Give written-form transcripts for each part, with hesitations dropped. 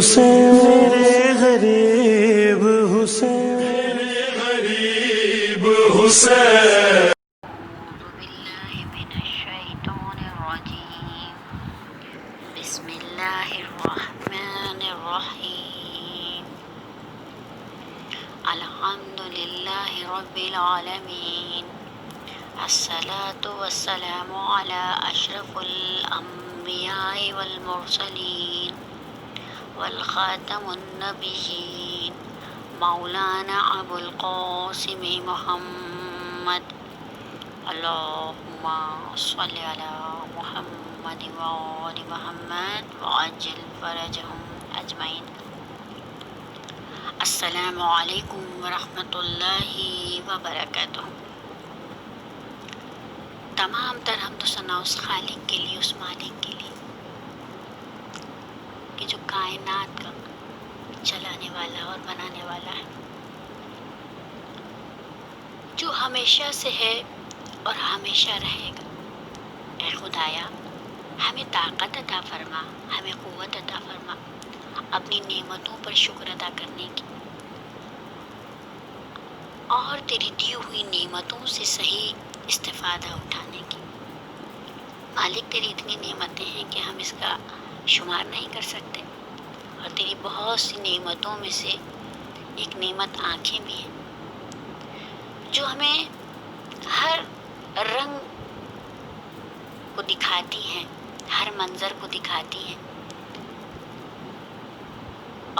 حسین میرے غریب حسین، میرے غریب حسین۔ أعوذ بالله من الشيطان الرجيم. بسم الله الرحمن الرحيم. الحمد لله رب العالمين. الصلاة والسلام على أشرف الأنبياء والمرسلين والخاتم النبيين مولانا أبو القاسم محمد. اللهم صل على محمد وآل محمد وعجل فرجهم أجمعين. السلام علیکم ورحمۃ اللہ وبرکاتہ۔ تمام تر حمد و ثنا اس خالق کے لیے، اس مالک کے لیے کہ جو کائنات کا چلانے والا اور بنانے والا ہے، جو ہمیشہ سے ہے اور ہمیشہ رہے گا۔ اے خدایا، ہمیں طاقت عطا فرما، ہمیں قوت عطا فرما اپنی نعمتوں پر شکر ادا کرنے کی، اور تیری دی ہوئی نعمتوں سے صحیح استفادہ اٹھانے کی۔ مالک، تیری اتنی نعمتیں ہیں کہ ہم اس کا شمار نہیں کر سکتے، اور تیری بہت سی نعمتوں میں سے ایک نعمت آنکھیں بھی ہیں، جو ہمیں ہر رنگ کو دکھاتی ہیں، ہر منظر کو دکھاتی ہیں،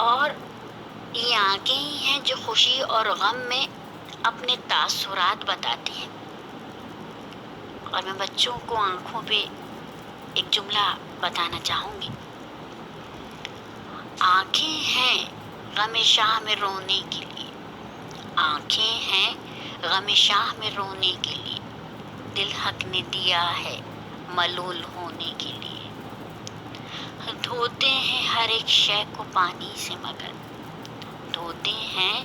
اور یہ آنکھیں ہی ہیں جو خوشی اور غم میں اپنے تاثرات بتاتی ہیں۔ اور میں بچوں کو آنکھوں پہ ایک جملہ بتانا چاہوں گی۔ آنکھیں ہیں غم شاہ میں رونے کے لیے، آنکھیں ہیں غم شاہ میں رونے کے لیے، دل حق نے دیا ہے ملول ہونے کے لیے۔ دھوتے ہیں ہر ایک شے کو پانی سے مگر، دھوتے ہیں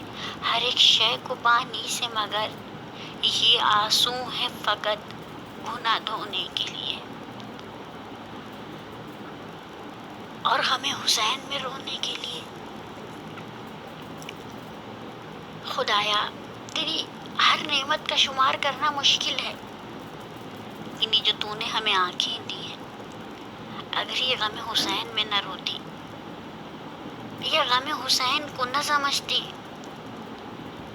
ہر ایک شے کو پانی سے مگر، یہ آنسو ہے فقط گناہ دھونے کے لیے۔ اور ہمیں حسین میں رونے کے لیے۔ خدایا، تیری ہر نعمت کا شمار کرنا مشکل ہے، انہیں جو تو نے ہمیں آنکھیں دی ہیں، اگر یہ غم حسین میں نہ روتی، یہ غم حسین کو نہ سمجھتی،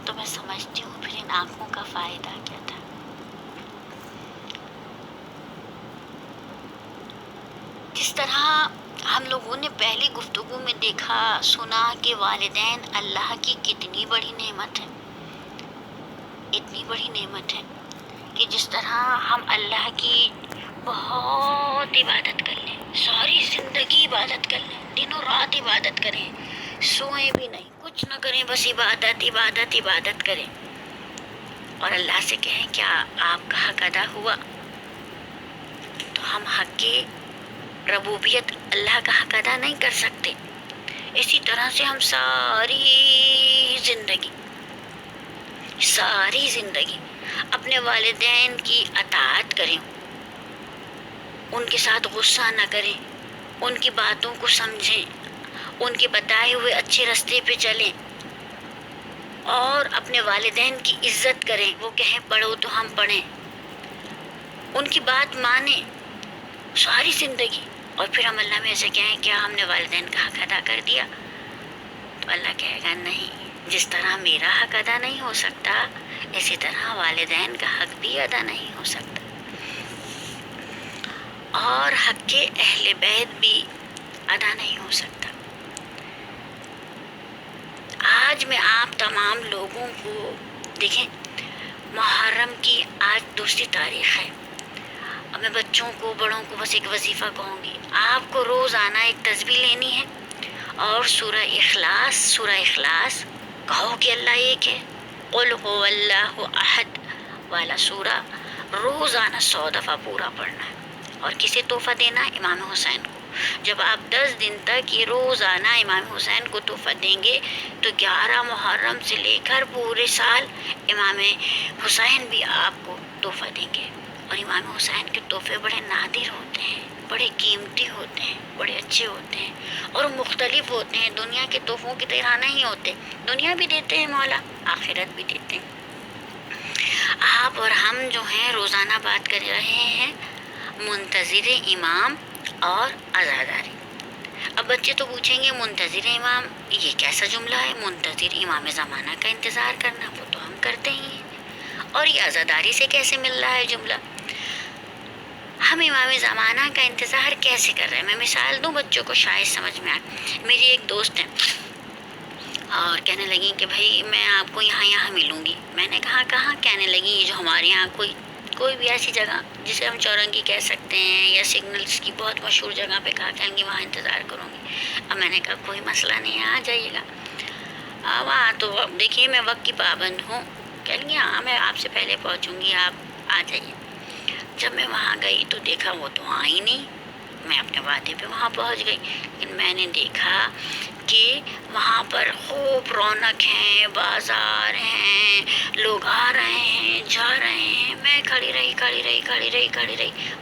تو میں سمجھتی ہوں پھر ان آنکھوں کا فائدہ کیا تھا۔ جس طرح ہم لوگوں نے پہلی گفتگو میں دیکھا سنا کہ والدین اللہ کی کتنی بڑی نعمت ہے، اتنی بڑی نعمت ہے کہ جس طرح ہم اللہ کی بہت عبادت کر لیں، ساری زندگی عبادت کر لیں، دن و رات عبادت کریں، سوئیں بھی نہیں، کچھ نہ کریں، بس عبادت عبادت عبادت کریں، اور اللہ سے کہیں کیا آپ کا حق ادا ہوا، تو ہم حق کی ربوبیت اللہ کا حق ادا نہیں کر سکتے۔ اسی طرح سے ہم ساری زندگی اپنے والدین کی اطاعت کریں، ان کے ساتھ غصہ نہ کریں، ان کی باتوں کو سمجھیں، ان کے بتائے ہوئے اچھے راستے پہ چلیں، اور اپنے والدین کی عزت کریں، وہ کہیں پڑھو تو ہم پڑھیں، ان کی بات مانیں ساری زندگی، اور پھر ہم اللہ میں ایسے کہیں کیا ہم نے والدین کا حق ادا کر دیا؟ تو اللہ کہے گا نہیں، جس طرح میرا حق ادا نہیں ہو سکتا، اسی طرح والدین کا حق بھی ادا نہیں ہو سکتا، اور حق کے اہل بیت بھی ادا نہیں ہو سکتا۔ آج میں آپ تمام لوگوں کو دیکھیں، محرم کی آج 2 تاریخ ہے، اور میں بچوں کو بڑوں کو بس ایک وظیفہ کہوں گی، آپ کو روزانہ ایک تسبیح لینی ہے، اور سورہ اخلاص کہو کہ اللہ ایک ہے، قل هو اللہ احد والا سورہ روزانہ 100 دفعہ پورا پڑھنا ہے، اور کسے تحفہ دینا ہے؟ امام حسین کو۔ جب آپ 10 دن تک یہ روزانہ امام حسین کو تحفہ دیں گے تو 11 محرم سے لے کر پورے سال امام حسین بھی آپ کو تحفہ دیں گے، اور امام حسین کے تحفے بڑے نادر ہوتے ہیں۔ بڑے قیمتی ہوتے ہیں، بڑے اچھے ہوتے ہیں اور مختلف ہوتے ہیں، دنیا کے تحفوں کی طرح نہیں ہوتے. دنیا بھی دیتے ہیں مولا، آخرت بھی دیتے ہیں. آپ اور ہم جو ہیں روزانہ بات کر رہے ہیں منتظر امام اور عزاداری. اب بچے تو پوچھیں گے منتظر امام یہ کیسا جملہ ہے؟ منتظر امام زمانہ کا انتظار کرنا وہ تو ہم کرتے ہی ہیں، اور یہ عزاداری سے کیسے مل رہا ہے جملہ؟ ہم امام زمانہ کا انتظار کیسے کر رہے ہیں؟ میں مثال دوں بچوں کو شاید سمجھ میں آئے. میری ایک دوست ہے اور کہنے لگی کہ بھائی میں آپ کو یہاں ملوں گی. میں نے کہا کہاں؟ کہنے لگی یہ جو ہمارے یہاں کوئی بھی ایسی جگہ جسے ہم چورنگی کہہ سکتے ہیں یا سگنلس کی بہت مشہور جگہ پہ کہا کہیں گی وہاں انتظار کروں گی. اب میں نے کہا کوئی مسئلہ نہیں ہے، آ جائیے گا. اب تو اب دیکھیے میں وقت کی پابند ہوں. کہیں گے ہاں میں آپ سے پہلے پہنچوں گی، آپ آ جائیے. جب میں وہاں گئی تو دیکھا وہ تو آئی نہیں. میں اپنے وعدے پہ وہاں پہنچ گئی، لیکن میں نے دیکھا کہ وہاں پر خوب رونق ہے، بازار ہیں، لوگ آ رہے ہیں جا رہے ہیں. میں کھڑی رہی.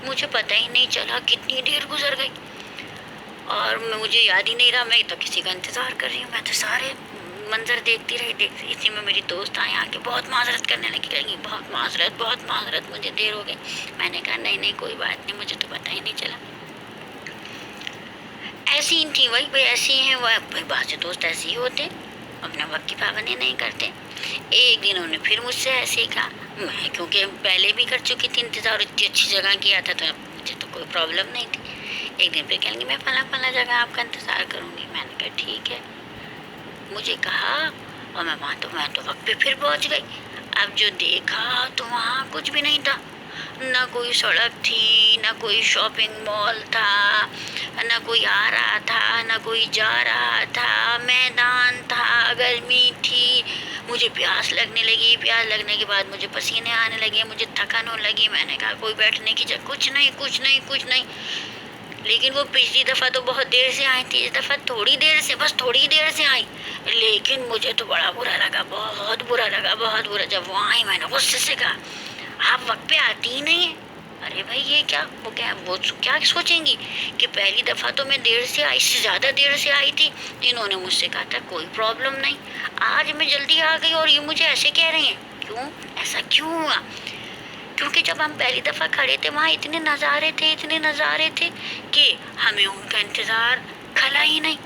مجھے پتہ ہی نہیں چلا کتنی دیر گزر گئی اور مجھے یاد ہی نہیں رہا میں تو کسی کا انتظار کر رہی ہوں. میں تو سارے منظر دیکھتی رہی. اسی میں میری دوست آئے آ کے بہت معذرت کرنے لگی، کہیں گی بہت معذرت مجھے دیر ہو گئی. میں نے کہا نہیں کوئی بات نہیں، مجھے تو پتہ ہی نہیں چلا. ایسی ہی تھی وہی بھائی، ایسی ہیں وہ بعض سے دوست ایسے ہی ہوتے، اپنے وقت کی پابندی نہیں کرتے. ایک دن انہوں نے پھر مجھ سے ایسے ہی کہا. میں کیونکہ پہلے بھی کر چکی تھی انتظار، اتنی اچھی جگہ کیا تھا تو مجھے تو کوئی پرابلم نہیں تھی. ایک دن پہ کہیں گے میں فلاں جگہ آپ کا انتظار کروں گی. میں نے کہا ٹھیک ہے. مجھے کہا اور میں تو وقت پہ پھر پہنچ گئی. اب جو دیکھا تو وہاں کچھ بھی نہیں تھا، نہ کوئی سڑک تھی، نہ کوئی شاپنگ مال تھا، نہ کوئی آ رہا تھا، نہ کوئی جا رہا تھا. میدان تھا، گرمی تھی، مجھے پیاس لگنے لگی. پیاس لگنے کے بعد مجھے پسینے آنے لگے، مجھے تھکن ہونے لگی. میں نے کہا کوئی بیٹھنے کی جگہ کچھ نہیں. لیکن وہ پچھلی دفعہ تو بہت دیر سے آئی تھی، اس دفعہ تھوڑی دیر سے آئی. لیکن مجھے تو بڑا برا لگا، بہت برا. جب وہ آئی میں نے غصے سے کہا آپ وقت پہ آتی ہی نہیں ہیں. ارے بھائی یہ کیا؟ وہ کیا سوچیں گی کہ پہلی دفعہ تو میں دیر سے آئی، اس سے زیادہ دیر سے آئی تھی. انہوں نے مجھ سے کہا تھا کوئی پرابلم نہیں، آج میں جلدی آ گئی اور یہ مجھے ایسے کہہ رہی ہیں. کیوں ایسا کیوں ہوا؟ کیونکہ جب ہم پہلی دفعہ کھڑے تھے وہاں اتنے نظارے تھے کہ ہمیں ان کا انتظار کھلا ہی نہیں،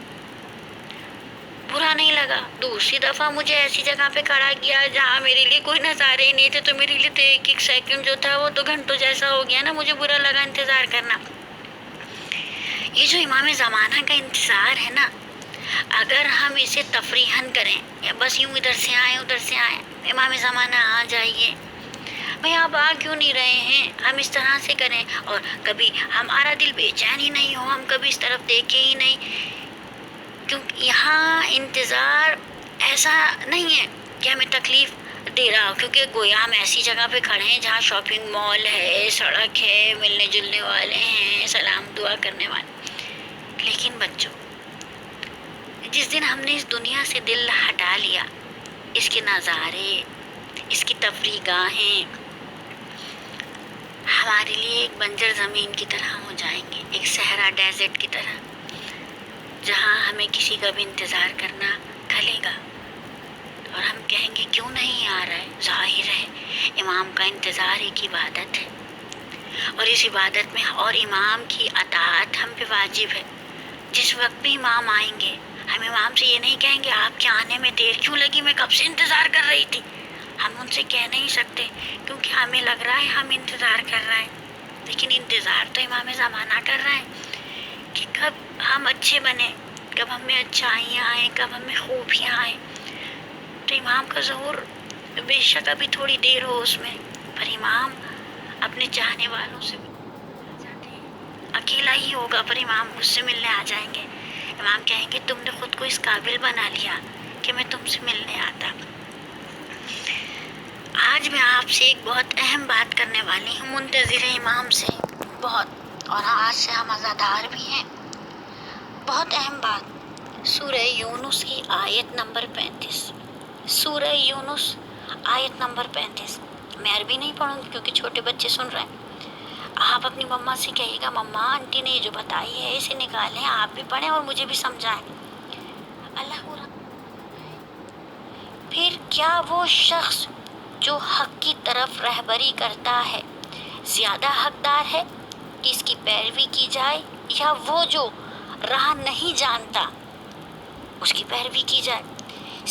برا نہیں لگا. دوسری دفعہ مجھے ایسی جگہ پہ کھڑا کیا جہاں میرے لیے کوئی نظارے ہی نہیں تھے، تو میرے لیے تو ایک سیکنڈ جو تھا وہ تو گھنٹوں جیسا ہو گیا نا. مجھے برا لگا انتظار کرنا. یہ جو امام زمانہ کا انتظار ہے نا، اگر ہم اسے تفریحاً کریں یا بس یوں ادھر سے آئیں امام زمانہ آ جائیے، بھئی آپ آ کیوں نہیں رہے ہیں؟ ہم اس طرح سے کریں اور کبھی ہمارا دل بے چین ہی نہیں ہو، ہم کبھی اس طرف دیکھیں ہی نہیں. کیونکہ یہاں انتظار ایسا نہیں ہے کہ ہمیں تکلیف دے رہا ہو، کیونکہ گویا ہم ایسی جگہ پہ کھڑے ہیں جہاں شاپنگ مال ہے، سڑک ہے، ملنے جلنے والے ہیں، سلام دعا کرنے والے. لیکن بچوں، جس دن ہم نے اس دنیا سے دل ہٹا لیا، اس کے نظارے، اس کی تفریح گاہیں ہمارے لیے ایک بنجر زمین کی طرح ہو جائیں گے، ایک صحرا ڈیزرٹ کی طرح، جہاں ہمیں کسی کا بھی انتظار کرنا کھلے گا. اور ہم کہیں گے کیوں نہیں آ رہا ہے؟ ظاہر ہے امام کا انتظار ایک عبادت ہے، اور اس عبادت میں اور امام کی اطاعت ہم پہ واجب ہے. جس وقت بھی امام آئیں گے ہم امام سے یہ نہیں کہیں گے آپ کے آنے میں دیر کیوں لگی، میں کب سے انتظار کر رہی تھی. ہم ان سے کہہ نہیں سکتے کیونکہ ہمیں لگ رہا ہے ہم انتظار کر رہے ہیں، لیکن انتظار تو امام زمانہ کر رہے ہیں کہ کب ہم اچھے بنیں، کب ہمیں اچھائیاں آئیں، کب ہمیں خوبیاں آئیں. تو امام کا ظہور بے شک ابھی تھوڑی دیر ہو اس میں، پر امام اپنے چاہنے والوں سے جاتے ہیں. اکیلا ہی ہوگا پر امام مجھ سے ملنے آ جائیں گے. امام کہیں گے تم نے خود کو اس قابل بنا لیا کہ میں تم سے ملنے آتا. آج میں آپ سے ایک بہت اہم بات کرنے والی ہوں منتظر امام سے، بہت، اور آج سے ہم عزادار بھی ہیں. بہت اہم بات، سورہ یونس کی آیت نمبر 35. سورہ یونس آیت نمبر 35. میں عربی نہیں پڑھوں گی کیونکہ چھوٹے بچے سن رہے ہیں. آپ اپنی مما سے کہیے گا مما آنٹی نے جو بتائی ہے اسے نکالیں، آپ بھی پڑھیں اور مجھے بھی سمجھائیں۔ اللہ پورا۔ پھر کیا وہ شخص جو حق کی طرف رہبری کرتا ہے زیادہ حقدار ہے کہ اس کی پیروی کی جائے، یا وہ جو راہ نہیں جانتا اس کی پیروی کی جائے،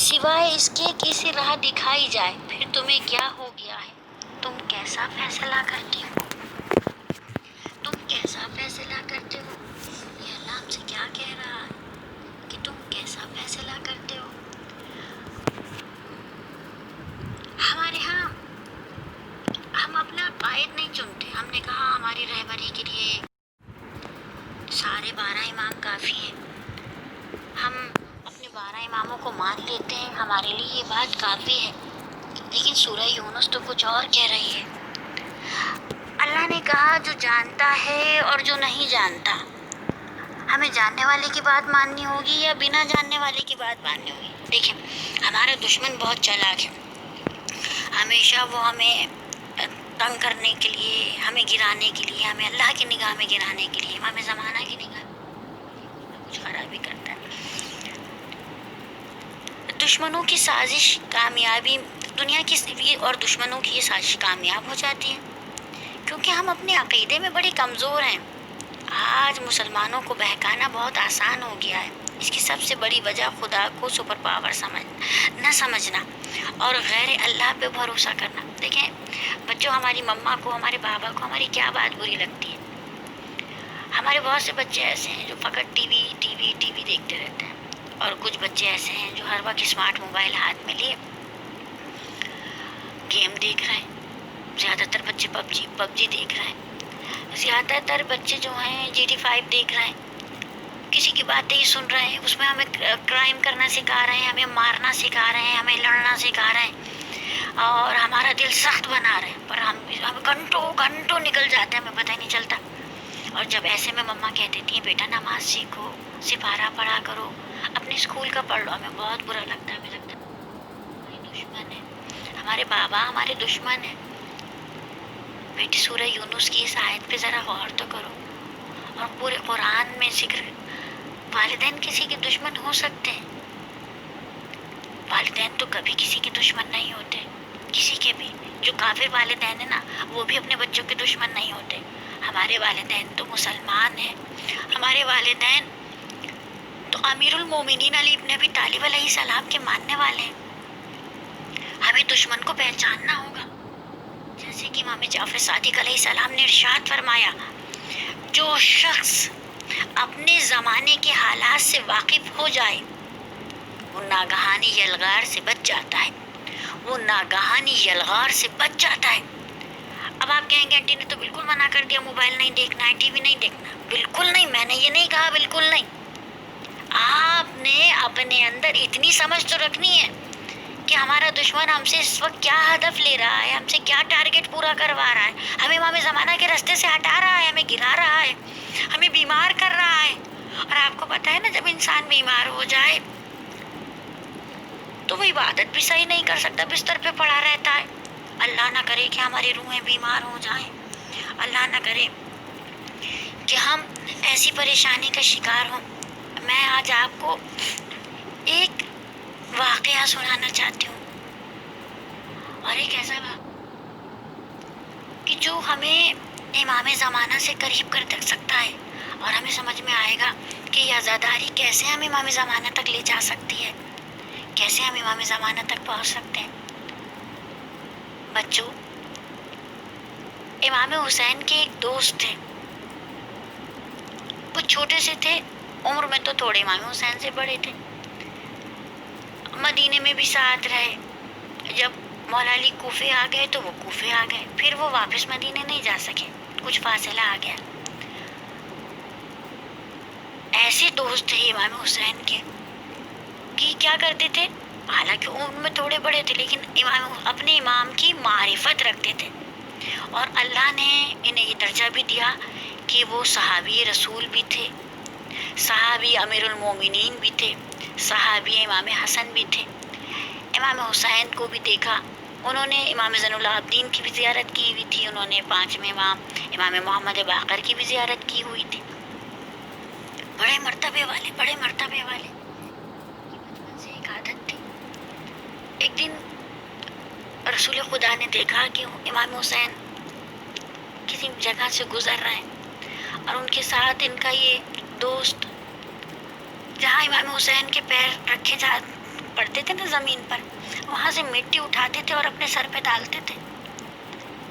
سوائے اس کے کہ اسے راہ دکھائی جائے؟ پھر تمہیں کیا ہو گیا ہے؟ تم کیسا فیصلہ کرتے ہو؟ تم کیسا فیصلہ کرتے ہو؟ یہ اللہ ہم سے کیا کہہ رہا ہے کہ تم کیسا فیصلہ کرتے ہو؟ ہمارے ہاں ہم اپنا قائد نہیں چنتے، ہم نے کہا ہماری رہبری کے لیے سارے 12 امام کافی ہیں، ہم اپنے 12 اماموں کو مان لیتے ہیں، ہمارے لیے یہ بات کافی ہے۔ لیکن سورہ یونس تو کچھ اور کہہ رہی ہے۔ اللہ نے کہا جو جانتا ہے اور جو نہیں جانتا، ہمیں جاننے والے کی بات ماننی ہوگی یا بنا جاننے والے کی بات ماننی ہوگی؟ دیکھیں ہمارا دشمن بہت چالاک ہے، ہمیشہ وہ ہمیں تنگ کرنے کے لیے، ہمیں گرانے کے لیے، ہمیں اللہ کی نگاہ میں گرانے کے لیے، ہمیں زمانہ کی نگاہ میں کچھ خرابی کرتا ہے۔ دشمنوں کی سازش کامیابی، دنیا کی اور دشمنوں کی یہ سازش کامیاب ہو جاتی ہے کیونکہ ہم اپنے عقیدے میں بڑے کمزور ہیں۔ آج مسلمانوں کو بہکانا بہت آسان ہو گیا ہے۔ اس کی سب سے بڑی وجہ خدا کو سپر پاور نہ سمجھنا اور غیر اللہ پہ بھروسہ کرنا۔ دیکھیں بچوں، ہماری مما کو، ہمارے بابا کو ہماری کیا بات بری لگتی ہے؟ ہمارے بہت سے بچے ایسے ہیں جو فقط ٹی وی دیکھتے رہتے ہیں، اور کچھ بچے ایسے ہیں جو ہر وقت اسمارٹ موبائل ہاتھ میں لیے گیم دیکھ رہے ہیں۔ زیادہ تر بچے پب جی دیکھ رہے ہیں، زیادہ تر بچے جو ہیں GTA 5 دیکھ رہے ہیں، کسی کی باتیں ہی سن رہے ہیں، اس میں ہمیں کرائم کرنا سکھا رہے ہیں، ہمیں مارنا سکھا رہے ہیں، ہمیں لڑنا سکھا رہے ہیں اور ہمارا دل سخت بنا رہے ہیں، پر ہم گھنٹوں نکل جاتے ہیں، ہمیں پتہ ہی نہیں چلتا۔ اور جب ایسے میں مما کہہ دیتی ہیں بیٹا نماز سیکھو، سپارہ پڑھا کرو، اپنے اسکول کا پڑھ لو، ہمیں بہت برا لگتا ہے، ہمیں لگتا ہے ہمارے دشمن ہے، ہمارے بابا ہمارے دشمن ہیں۔ بیٹی سورہ یونس کی اس آیت پہ ذرا غور تو کرو، اور پورے قرآن میں ذکر والدین کسی کے دشمن ہو سکتے ہیں؟ والدین تو کبھی کسی کے دشمن نہیں ہوتے، کسی کے بھی۔ جو کافر والدین ہیں نا وہ بھی اپنے بچوں کے دشمن نہیں ہوتے۔ ہمارے والدین تو مسلمان ہیں، ہمارے والدین تو امیر المومنین علی ابن ابی طالب علیہ السلام کے ماننے والے ہیں۔ ہمیں دشمن کو پہچاننا ہوگا، جیسے کہ امام جعفر صادق علیہ السلام نے ارشاد فرمایا، جو شخص اپنے زمانے کے حالات سے واقف ہو جائے وہ ناگہانی یلغار سے بچ جاتا ہے، وہ ناگہانی یلغار سے بچ جاتا ہے۔ اب آپ کہیں گے آنٹی نے تو بالکل منع کر دیا، موبائل نہیں دیکھنا ہے، ٹی وی نہیں دیکھنا۔ بالکل نہیں، میں نے یہ نہیں کہا بالکل نہیں۔ آپ نے اپنے اندر اتنی سمجھ تو رکھنی ہے کہ ہمارا دشمن ہم سے اس وقت کیا ہدف لے رہا ہے، ہم سے کیا ٹارگٹ پورا کروا رہا ہے، ہمیں امام زمانہ کے راستے سے ہٹا رہا ہے، ہمیں گرا رہا ہے، ہمیں بیمار کر رہا ہے۔ اور آپ کو پتہ ہے نا جب انسان بیمار ہو جائے تو وہ عبادت بھی صحیح نہیں کر سکتا، بستر پہ پڑا رہتا ہے۔ اللہ نہ کرے کہ ہماری روحیں بیمار ہو جائیں، اللہ نہ کرے کہ ہم ایسی پریشانی کا شکار ہوں۔ میں آج آپ کو ایک واقعہ سنانا چاہتی ہوں، اور ایک ایسا کہ جو ہمیں امام زمانہ سے قریب کر سکتا ہے، اور ہمیں سمجھ میں آئے گا کہ یہ عزاداری کیسے ہم امام زمانہ تک لے جا سکتی ہے، کیسے ہم امام زمانہ تک پہنچ سکتے ہیں۔ بچوں، امام حسین کے ایک دوست تھے، کچھ چھوٹے سے تھے، عمر میں تو تھوڑے امام حسین سے بڑے تھے، مدینے میں بھی ساتھ رہے۔ جب مولا علی کوفے آ گئے تو وہ کوفے آ گئے، پھر وہ واپس مدینے نہیں جا سکے، کچھ فاصلہ آ گیا۔ ایسے دوست تھے امام حسین کے کہ کیا کرتے تھے، حالانکہ عمر میں تھوڑے بڑے تھے لیکن اپنے امام کی معرفت رکھتے تھے، اور اللہ نے انہیں یہ درجہ بھی دیا کہ وہ صحابی رسول بھی تھے، صحابی امیر المومنین بھی تھے، صحابی امام حسن بھی تھے۔ امام حسین کو بھی دیکھا، انہوں نے امام زین العابدین کی بھی زیارت کی ہوئی تھی، انہوں نے 5ویں امام محمد باقر کی بھی زیارت کی ہوئی تھی. بڑے مرتبے والے بچپن سے ایک عادت تھی. ایک دن رسول خدا نے دیکھا کہ امام حسین کسی جگہ سے گزر رہے ہیں اور ان کے ساتھ ان کا یہ دوست، جہاں امام حسین کے پیر رکھے پڑتے تھے نا زمین پر، وہاں سے مٹی اٹھاتے تھے اور اپنے سر پہ ڈالتے تھے.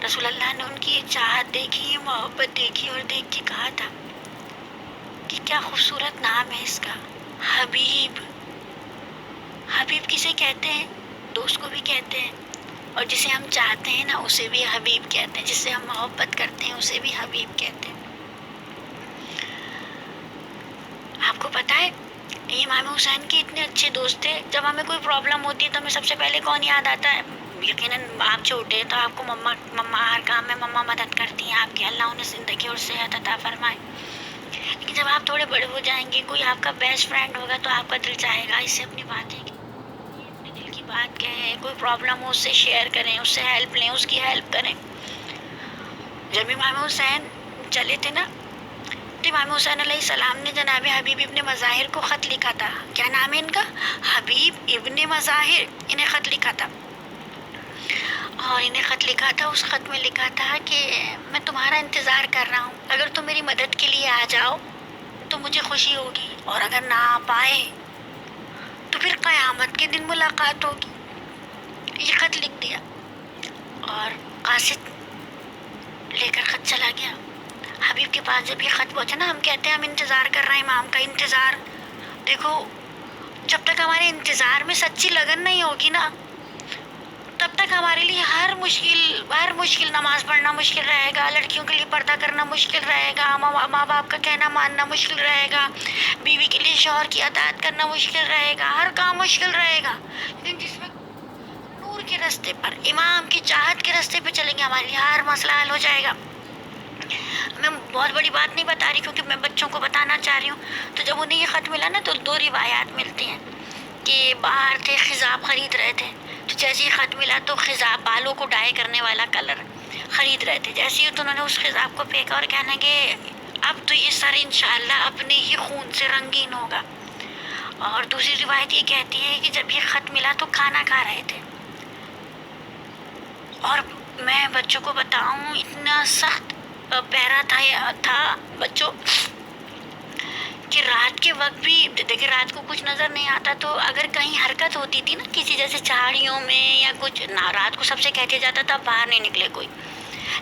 رسول اللہ نے ان کی یہ چاہت دیکھی، محبت دیکھی اور دیکھ کے کہا تھا کہ کیا خوبصورت نام ہے اس کا، حبیب. حبیب کسے کہتے ہیں؟ دوست کو بھی کہتے ہیں، اور جسے ہم چاہتے ہیں نا اسے بھی حبیب کہتے ہیں، جس سے ہم محبت کرتے ہیں اسے بھی حبیب کہتے ہیں. آپ کو پتہ ہے یہ امام حسین کے اتنے اچھے دوست تھے. جب ہمیں کوئی پرابلم ہوتی ہے تو ہمیں سب سے پہلے کون یاد آتا ہے؟ یقیناً آپ چھوٹے تو آپ کو مما ہر کام میں مما مدد کرتی ہیں آپ کی، اللہ انہیں زندگی اور صحت عطا فرمائے. لیکن جب آپ تھوڑے بڑے ہو جائیں گے، کوئی آپ کا بیسٹ فرینڈ ہوگا تو آپ کا دل چاہے گا اس سے اپنی باتیں اپنے دل کی بات کہیں، کوئی پرابلم ہو اس سے شیئر کریں، اس سے ہیلپ لیں، اس کی ہیلپ کریں. جب امام حسین چلے تھے نا تو امام حسین علیہ السلام نے جناب حبیب ابن مظاہر کو خط لکھا تھا. کیا نام ہے ان کا؟ حبیب ابن مظاہر. انہیں خط لکھا تھا اور انہیں خط لکھا تھا، اس خط میں لکھا تھا کہ میں تمہارا انتظار کر رہا ہوں، اگر تم میری مدد کے لیے آ جاؤ تو مجھے خوشی ہوگی، اور اگر نہ آ پائے تو پھر قیامت کے دن ملاقات ہوگی. یہ خط لکھ دیا اور قاصد لے کر خط چلا گیا. حبیب کے پاس جب یہ خط پہنچا نا، ہم کہتے ہیں ہم انتظار کر رہے ہیں امام کا. انتظار دیکھو، جب تک ہمارے انتظار میں سچی لگن نہیں ہوگی نا، تب تک ہمارے لیے ہر مشکل نماز پڑھنا مشکل رہے گا، لڑکیوں کے لیے پردہ کرنا مشکل رہے گا، ماں باپ کا کہنا ماننا مشکل رہے گا، بیوی کے لیے شوہر کی اطاعت کرنا مشکل رہے گا، ہر کام مشکل رہے گا. لیکن جس وقت نور کے راستے پر، امام کی چاہت کے راستے پہ چلیں گے، ہمارے لیے ہر مسئلہ حل ہو جائے گا. میں بہت بڑی بات نہیں بتا رہی کیونکہ میں بچوں کو بتانا چاہ رہی ہوں. تو جب انہیں یہ خط ملا نا تو 2 روایات ملتی ہیں کہ باہر تھے، خضاب خرید رہے تھے. تو جیسے ہی خط ملا تو خضاب، بالوں کو ڈائی کرنے والا کلر خرید رہے تھے. جیسے ہی تو انہوں نے اس خضاب کو پھینکا اور کہنے کہ اب تو یہ سر انشاءاللہ اپنے ہی خون سے رنگین ہوگا. اور دوسری روایت یہ کہتی ہے کہ جب یہ خط ملا تو کھانا کھا رہے تھے. اور میں بچوں کو بتاؤں، اتنا سخت پیرا تھا بچوں کہ رات کے وقت بھی دیکھیں، رات کو کچھ نظر نہیں آتا، تو اگر کہیں حرکت ہوتی تھی نا کسی جیسے چاڑیوں میں یا کچھ، رات کو سب سے کہتے جاتا تھا باہر نہیں نکلے، کوئی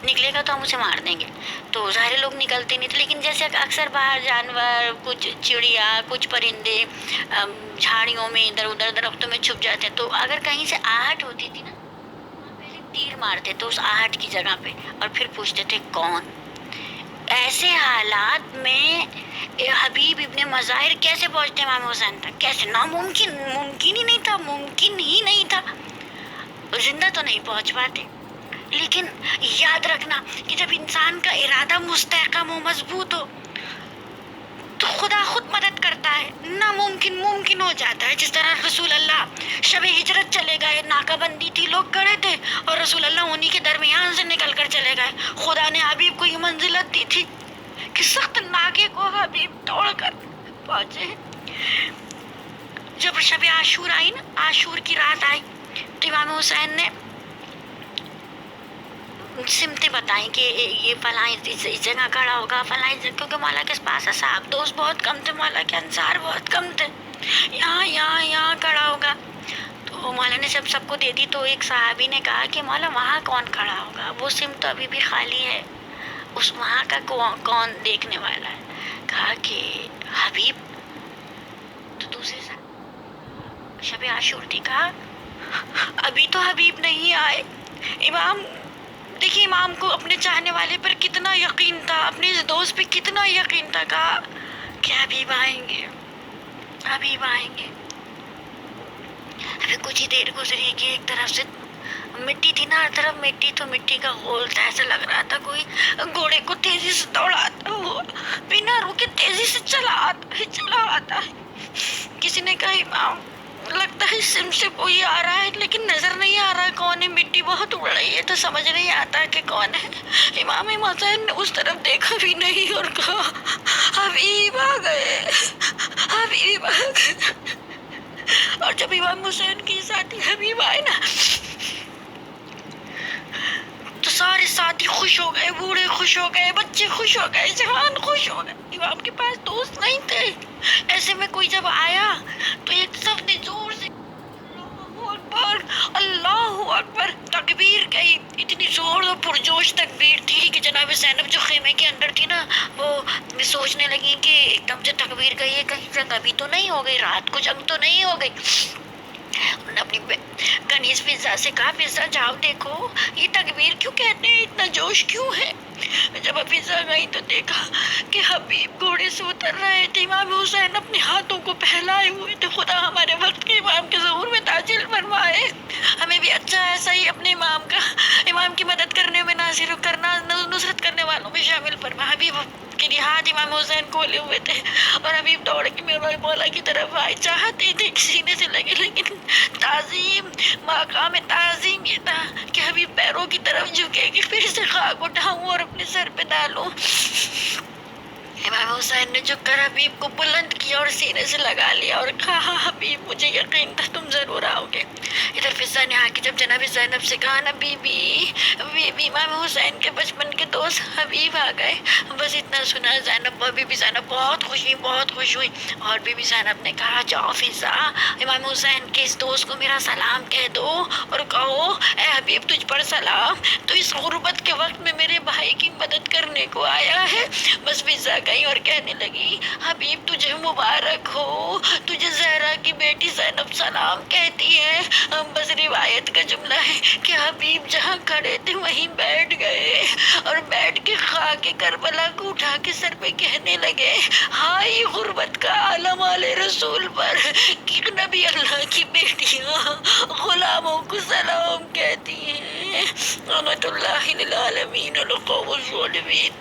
نکلے گا تو ہم اسے مار دیں گے. تو ظاہر لوگ نکلتے نہیں تھے، لیکن جیسے اکثر باہر جانور، کچھ چڑیا، کچھ پرندے جھاڑیوں میں ادھر ادھر درختوں میں چھپ جاتے، تو اگر کہیں سے آہٹ ہوتی تھی نا، پہلے تیر مارتے تھے اس آہٹ کی جگہ پہ اور پھر پوچھتے تھے کون. ایسے حالات میں حبیب ابن مظاہر کیسے پہنچتے امام حسین تک؟ کیسے؟ ناممکن، ممکن ہی نہیں تھا. زندہ تو نہیں پہنچ پاتے. لیکن یاد رکھنا کہ جب انسان کا ارادہ مستحکم ہو، مضبوط ہو، تو خدا خود مدد کرتا ہے. ناممکن ممکن ہو جاتا ہے. جس طرح رسول اللہ شب ہجرت چلے گئے، ناکہ بندی تھی، لوگ کھڑے تھے اور رسول اللہ انہی کے درمیان سے نکل کر چلے گئے. خدا نے حبیب کو یہ منزلت دی تھی کہ سخت ناکے کو حبیب توڑ کر پہنچے. جب شب عاشور آئی نا، عاشور کی رات آئی، تو امام حسین نے سمتیں بتائیں کہ یہ فلاں اس جگہ کھڑا ہوگا، فلاں کیونکہ مولا کے پاس صاحب دوست بہت کم تھے، مولا کے انصار بہت کم تھے. یہاں کھڑا ہوگا. تو مولا نے سب کو دے دی. تو ایک صحابی نے کہا کہ مولا وہاں کون کھڑا ہوگا؟ وہ سمت تو ابھی بھی خالی ہے، اس وہاں کا کون دیکھنے والا ہے؟ کہا کہ حبیب. تو دوسرے شب عاشور تھی، کہا ابھی تو حبیب نہیں آئے. دیکھیے امام کو اپنے چاہنے والے پر کتنا یقین تھا، اپنے دوست پہ کتنا یقین تھا. کہا کہ حبیب آئیں گے. ابھی کچھ ہی دیر گزری کہ ایک طرف سے مٹی تھی نا، ہر طرف مٹی، تو مٹی کا غول تھا. ایسا لگ رہا تھا کوئی گھوڑے کو تیزی سے دوڑاتا ہوا، بنا روکے تیزی سے چلا آتا ہے. کسی نے کہا امام لگتا ہے سم سے کوئی آ رہا ہے لیکن نظر نہیں آ رہا ہے کون ہے. مٹی بہت اڑ رہی ہے تو سمجھ نہیں آتا کہ کون ہے. امام حسین نے اس طرف دیکھا بھی نہیں اور کہا حبیب آ گئے، حبیب آ گئے. اور جب امام حسین کی ساتھی حبیب آئے نا تو سارے ساتھی خوش ہو گئے، بوڑھے خوش ہو گئے، بچے خوش ہو گئے، جوان خوش ہو گئے. امام کے پاس دوست نہیں تھے. ایسے میں کوئی جب آیا تو ایک سب نے زور سے اللہ اکبر، اللہ اکبر تکبیر کہی. اتنی زور اور پرجوش تکبیر تھی کہ جناب زینب جو خیمے کے اندر تھی نا وہ سوچنے لگی کہ ایک دم سے تکبیر کہی ہے، کہیں جنگ ابھی تو نہیں ہو گئی، رات کو جنگ تو نہیں ہو گئی. انہوں نے اپنی کنیز فضا سے کہا فضا جاؤ دیکھو یہ تکبیر کیوں کہتے ہیں، اتنا جوش کیوں ہے. جب فضا گئی تو دیکھا کہ حبیب گھوڑے سے اتر رہے تھے، امام حسین اپنے ہاتھوں کو پھیلائے ہوئے تھے. خدا ہمارے وقت کے امام کے ظہور میں تاجل فرمائے. ہمیں بھی اچھا ایسا ہی اپنے امام کی مدد کرنے میں نصرت کرنے والوں میں شامل فرما. حبیب کے ہاتھ امام حسین کھولے ہوئے تھے اور حبیب دوڑ کے میرے مولا کی طرف آئے، چاہتے تھے سینے سے لگے لیکن تعظیم مقام تعظیم یہ تھا کہ حبیب پیروں کی طرف جھکے کہ پھر سے خاک اٹھاؤں اور اپنے سر پہ ڈالوں. امام حسین نے جھک کر حبیب کو بلند کیا اور سینے سے لگا لیا اور کہا حبیب مجھے یقین تھا تم ضرور آؤ گے. ادھر فضا نے آ کے جب جناب زینب سے کہا نا بی بی امام حسین کے بچپن کے دوست حبیب آ گئے، بس اتنا سنا بی بی زینب بہت خوش ہوئی. اور بی بی زینب نے کہا جاؤ فضا امام حسین کے اس دوست کو میرا سلام کہہ دو اور کہو اے حبیب تجھ پر سلام، تو اس غربت کے وقت میں میرے بھائی کی مدد کرنے کو آیا ہے. بس فضا گئی اور کہنے لگی حبیب تجھے مبارک ہو، تجھے زہرا کی بیٹی زینب سلام کہتی ہے. بس روایت کا جملہ ہے کہ حبیب جہاں کھڑے تھے وہیں بیٹھ گئے اور بیٹھ کے خاک کربلا کو اٹھا کے سر پہ کہنے لگے ہائے غربت کا عالم والے رسول پر کہ نبی اللہ کی بیٹیاں غلاموں کو سلام کہتی ہیں. رحمت اللہ للعالمین القوم الظالمین.